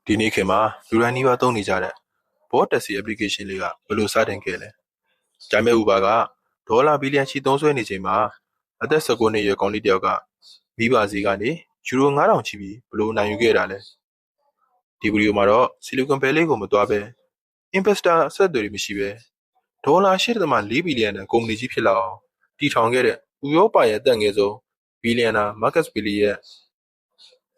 ဒီနေ့ခေတ်မှာလူတိုင်းနီးပါးသုံးနေကြတဲ့ Bolt Taxi application လေးကဘယ်လိုစတင်ခဲ့လဲ။ဂျာမဲ Uber ကဒေါ်လာဘီလီယံချီသုံးစွဲနေချိန်မှာအသက်19နှစ်အရွယ်ကောင်လေးတစ်ယောက်ကမိဘစီကနေယူရို9000ချီပြီးဘယ်လိုနိုင်ယူခဲ့တာလဲ။ဒီဗီဒီယိုမှာတော့ Silicon Valley ကိုမသွားဘဲ investor အဆက်အသွယ်တွေမရှိဘဲဒေါ်လာ8.4ဘီလီယံနဲ့ကုမ္ပဏီကြီးဖြစ်လာအောင်တည်ထောင်ခဲ့တဲ့ဥရောပရဲ့အသက်ငယ်ဆုံးဘီလီယံနာ Marcus Bailey ရဲ့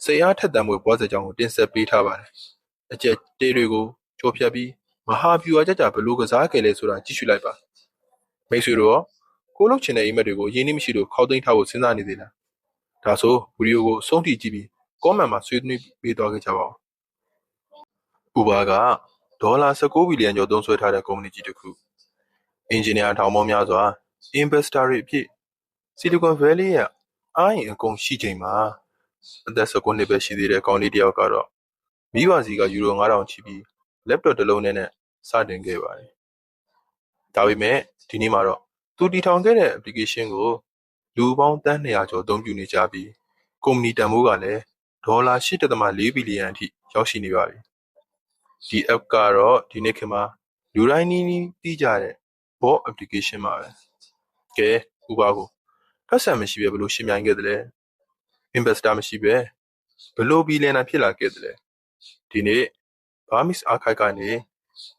စိတ်အားထက်သန်မှုဘဝဇာတ်ကြောင်းကိုတင်ဆက်ပေးထားပါတယ်။အကျက်တေးတွေကိုကြော်ဖြတ်ပြီးမဟာဗျူဟာကြကြဘလို့ကစားခဲ့လဲဆိုတာကြည့်ရှုလိုက်ပါ။မိတ်ဆွေတို့ရောကိုလုတ်ချင်တဲ့အိမ်မက်တွေကိုရင်းနှီးမရှိလို့ခောက်သိမ်းထားဖို့စဉ်းစားနေသေးလား။ဒါဆိုဗီဒီယိုကိုအဆုံးထိကြည့်ပြီး comment မှာဆွေးနွေးပေးသွားခဲ့ကြပါဦး။ Uber ကဒေါ်လာ19ဘီလီယံကျော်သုံးစွဲထားတဲ့ကုမ္ပဏီကြီးတစ်ခု။အင်ဂျင်နီယာထောင်ပေါင်းများစွာ investor တွေအဖြစ် Silicon Valley ရဲ့အားရင်အကုန်ရှိချိန်မှာအသက်19နှစ်ပဲရှိသေးတဲ့ကောင်လေးတစ်ယောက်ကတော့မိဘစီကယူရို9000ချီပြီး laptop တစ်လုံးနဲ့စတင်ခဲ့ပါတယ်။ဒါပေမဲ့ဒီနေ့မှာတော့သူတည်ထောင်ခဲ့တဲ့ application ကိုလူပေါင်းတန်း200ကျော်အသုံးပြုနေကြပြီးကုမ္ပဏီတန်ဖိုးကလည်းဒေါ်လာ8.4ဘီလီယံအထိရောက်ရှိနေပါပြီ။ဒီ app ကတော့ဒီနေ့ခေတ်မှာလူတိုင်းနီးနီးသိကြတဲ့ Bolt application ပါပဲ။ကဲ Uber ကိုပတ်စံမရှိပဲဘယ်လိုရှင်းပြိုင်ခဲ့သလဲ။ investor မရှိပဲဘယ်လိုဘီလီယံနာဖြစ်လာခဲ့သလဲ။ဒီနေ့ Burmese Archive ကနေ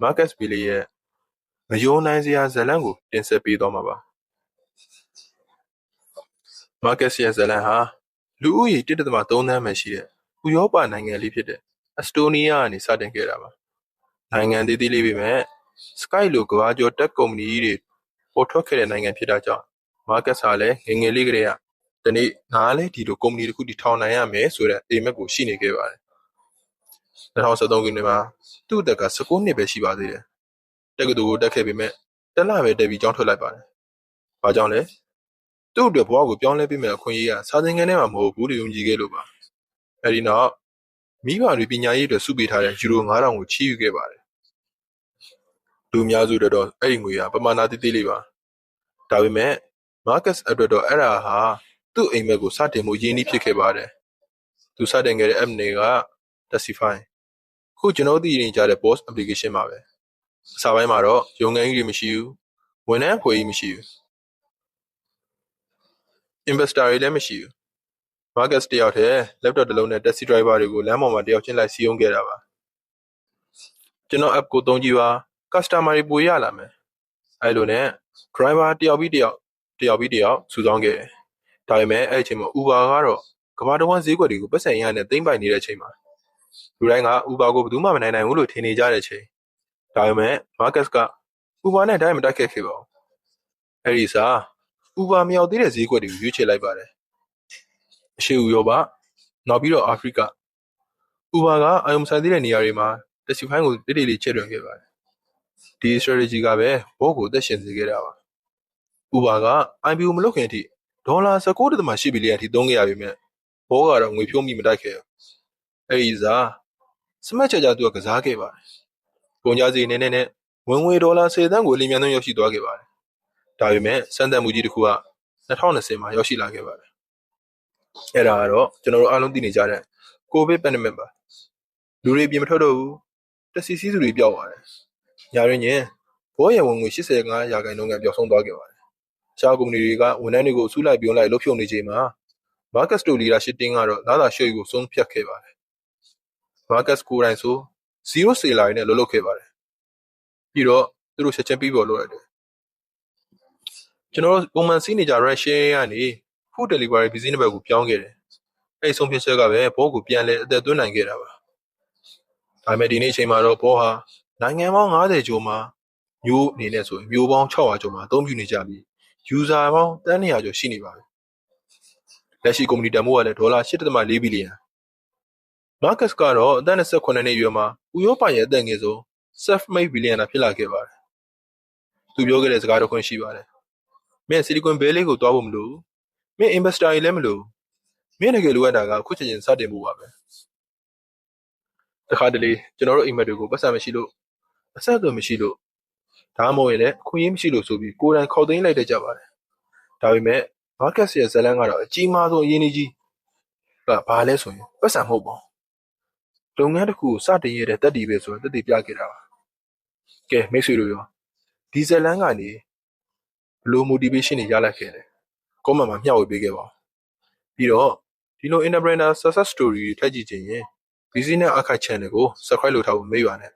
Marcus Bailey ရဲ့မယုံနိုင်စရာဇာတ်လမ်းကိုတင်ဆက်ပေးသွားမှာပါ။ Marcus ရဲ့ဇာတ်လမ်းဟာလူဦးရေ1.3သန်းပဲရှိတဲ့ဥရောပနိုင်ငံလေးဖြစ်တဲ့အက်စတိုးနီးယားကနေစတင်ခဲ့တာပါ။နိုင်ငံသေးသေးလေးပေမဲ့ Sky လိုကမ္ဘာကျော်တက်ကုမ္ပဏီကြီးတွေပေါ်ထွက်ခဲ့တဲ့နိုင်ငံဖြစ်တာကြောင့် Marcus ဟာလည်းငယ်ငယ်လေးကတည်းကဒီနေ့ငါလည်းဒီလိုကုမ္ပဏီတစ်ခုတည်ထောင်နိုင်ရမယ်ဆိုတဲ့အိမ်မက်ကိုရှိနေခဲ့ပါတယ်။2013ခုနှစ်မှာသူ့အသက်က19နှစ်ပဲရှိပါသေးတယ်။တက္ကသိုလ်ကိုတက်ခဲ့ပေမဲ့တစ်လပဲတက်ပြီးကျောင်းထွက်လိုက်ပါတယ်။ဘာကြောင့်လဲ။သူ့အတွက်ဘဝကိုပြောင်းလဲပေးမယ်အခွင့်အရေးကစာသင်ခန်းထဲမှာမဟုတ်ဘူးလို့ယုံကြည်ခဲ့လို့ပါ။အဲဒီနောက်မိဘတွေပညာရေးအတွက်စုပေးထားတဲ့ယူရို9000ကိုချီးယူခဲ့ပါတယ်။လူများစုအတွက်တော့အဲ့ဒီငွေကပမာဏသေးသေးလေးပါ။ဒါပေမဲ့ Marcus အတွက်တော့အဲ့ဒါဟာသူ့အိမ်မက်ကိုစတင်မှုရင်းနှီးဖြစ်ခဲ့ပါတယ်။သူစတင်ခဲ့တဲ့ app တွေက Taxify ခုကျွန်တော်သိနေကြတဲ့ Bolt application ပါပဲ။အစပိုင်းမှာတော့ရုံငန်းကြီးတွေမရှိဘူး။ဝန်ထမ်းအဖွဲ့ကြီးမရှိဘူး။ investor တွေလည်းမရှိဘူး။ Marcus တယောက်တည်း laptop တစ်လုံးနဲ့ taxi driver တွေကိုလမ်းပေါ်မှာတယောက်ချင်းလိုက်စီးရုံးခဲ့တာပါ။ကျွန်တော် app ကိုသုံးကြည့်ပါ customer တွေပိုရလာမယ်။အဲ့လိုနဲ့ driver တယောက်ပြီးတယောက်စုဆောင်းခဲ့တယ်။ဒါပေမဲ့အဲ့အချိန်မှာ Uber ကတော့ကမ္ဘာတစ်ဝန်းဈေးကွက်တွေကိုပတ်စံရနဲ့သိမ့်ပိုက်နေတဲ့အချိန်မှာလူတိုင်းက Uber ကိုဘယ်သူမှမနိုင်ဘူးလို့ထင်နေကြတဲ့အချိန်ဒါပေမဲ့ Marcus က Uber နဲ့တိုင်းမတိုက်ခတ်ခဲ့ပါဘူး။အဲဒီစာ Uber မရောက်သေးတဲ့ဈေးကွက်တွေကိုရွေးချယ်လိုက်ပါတယ်။အရှေ့ဥရောပနောက်ပြီးတော့အာဖရိက Uber ကအာရုံဆိုင်သေးတဲ့နေရာတွေမှာ Taxify ကိုတိတိလေးချဲ့တွင်ခဲ့ပါတယ်။ဒီ strategy ကပဲ Bolt ကိုအသက်ရှင်စေခဲ့တာပါ။ Uber က IPO မလုပ်ခင်အထိဒေါ်လာ19.8ဘီလီယံအထိသုံးခဲ့ရပေမဲ့ Bolt ကတော့ငွေဖြုံးပြီးမတိုက်ခဲ့ဘူး။အဲဒီစာစမတ်ချက်ကြသူကစားခဲ့ပါတယ်။ကုန်ကြစည်အနေနဲ့ဝင်ငွေဒေါ်လာ10သန်းကိုအလင်းမြန်ဆုံးရောက်ရှိသွားခဲ့ပါတယ်။ဒါပေမဲ့စမ်းသပ်မှုကြီးတစ်ခုက2020မှာရောက်ရှိလာခဲ့ပါတယ်။အဲ့ဒါကတော့ကျွန်တော်တို့အားလုံးသိနေကြတဲ့ COVID pandemic ပါ။လူတွေပြင်မထွက်တော့ဘူး။တက်စီစီးသူတွေပျောက်သွားတယ်။ညာရင်းချင်းဘောရဝင်ငွေ85%ကပျောက်ဆုံးသွားခဲ့ပါတယ်။ရှားကုမ္ပဏီတွေကဝန်ထမ်းတွေကိုအစုလိုက်ပြုံးလိုက်လှုပ်ဖြုတ်နေချိန်မှာ Marcus တို့ leadership team ကတော့လာသာရှုပ်ကိုဆုံးဖြတ်ခဲ့ပါတယ်။ Marcus ကိုယ်တိုင်ဆို0 seller နဲ့လုပ်ခဲ့ပါတယ်။ပြီးတော့သူတို့ချက်ချင်းပြီးပေါ်လုပ်ရတယ်။ကျွန်တော်တို့ပုံမှန်စီးနေကြ Russia ကနေ food delivery business ဘက်ကိုပြောင်းခဲ့တယ်။အဲဒီဆုံးဖြတ်ချက်ကပဲဘောကိုပြန်လဲအသက်သွင်းနိုင်ခဲ့တာပါ။ဒါပေမဲ့ဒီနေ့အချိန်မှာတော့ဘောဟာနိုင်ငံပေါင်း90ကျော်မှာမျိုးအနေနဲ့ဆိုရင်မျိုးပေါင်း600ကျော်မှာအသုံးပြုနေကြပြီး user ပေါင်းတန်း200ကျော်ရှိနေပါပြီ။လက်ရှိကုမ္ပဏီတန်ဖိုးကလည်းဒေါ်လာ8.4ဘီလီယံ။ Marcus ကတော့အသက်28နှစ်အရွယ်မှာဥရောပရဲ့အသက်ငယ်ဆုံး self-made billionaire ဖြစ်လာခဲ့ပါတယ်။သူပြောခဲ့တဲ့စကားတစ်ခွန်းရှိပါတယ်။မင်း Silicon Valley ကိုသွားဖို့မလိုဘူး။မင်း investor တွေလည်းမလိုဘူး။မင်းတကယ်လိုအပ်တာကခုချက်ချင်းစတင်ဖို့ပါပဲ။တခါတလေကျွန်တော်တို့အိမ်မက်တွေကိုပတ်စံမရှိလို့အဆက်အသွယ်မရှိလို့ဒါမှမဟုတ်ရင်လည်းအခွင့်အရေးမရှိလို့ဆိုပြီးကိုယ်တိုင်ခေါက်သိမ်းလိုက်တတ်ကြပါတယ်။ဒါပေမဲ့ Marcus ရဲ့ဇာတ်လမ်းကတော့အကြီးမားဆုံးအရင်းအကြီးကဘာလဲဆိုရင်ပတ်စံမဟုတ်ပါဘူး လုပ်ငန်းတစ်ခုကိုစတင်ရတဲ့တက်တီပဲဆိုတော့တက်တီပြခဲ့တာပါကဲမိတ်ဆွေတို့ရောဒီဇလန်ကနေဘယ်လို motivation တွေရလိုက်ခဲ့လဲ comment မှာမျှဝေပေးခဲ့ပါဦးပြီးတော့ဒီလို entrepreneur success story တွေထပ်ကြည့်ချင်ရင် Business Archive channel ကို subscribe လုပ်ထားဖို့မေ့ပါနဲ့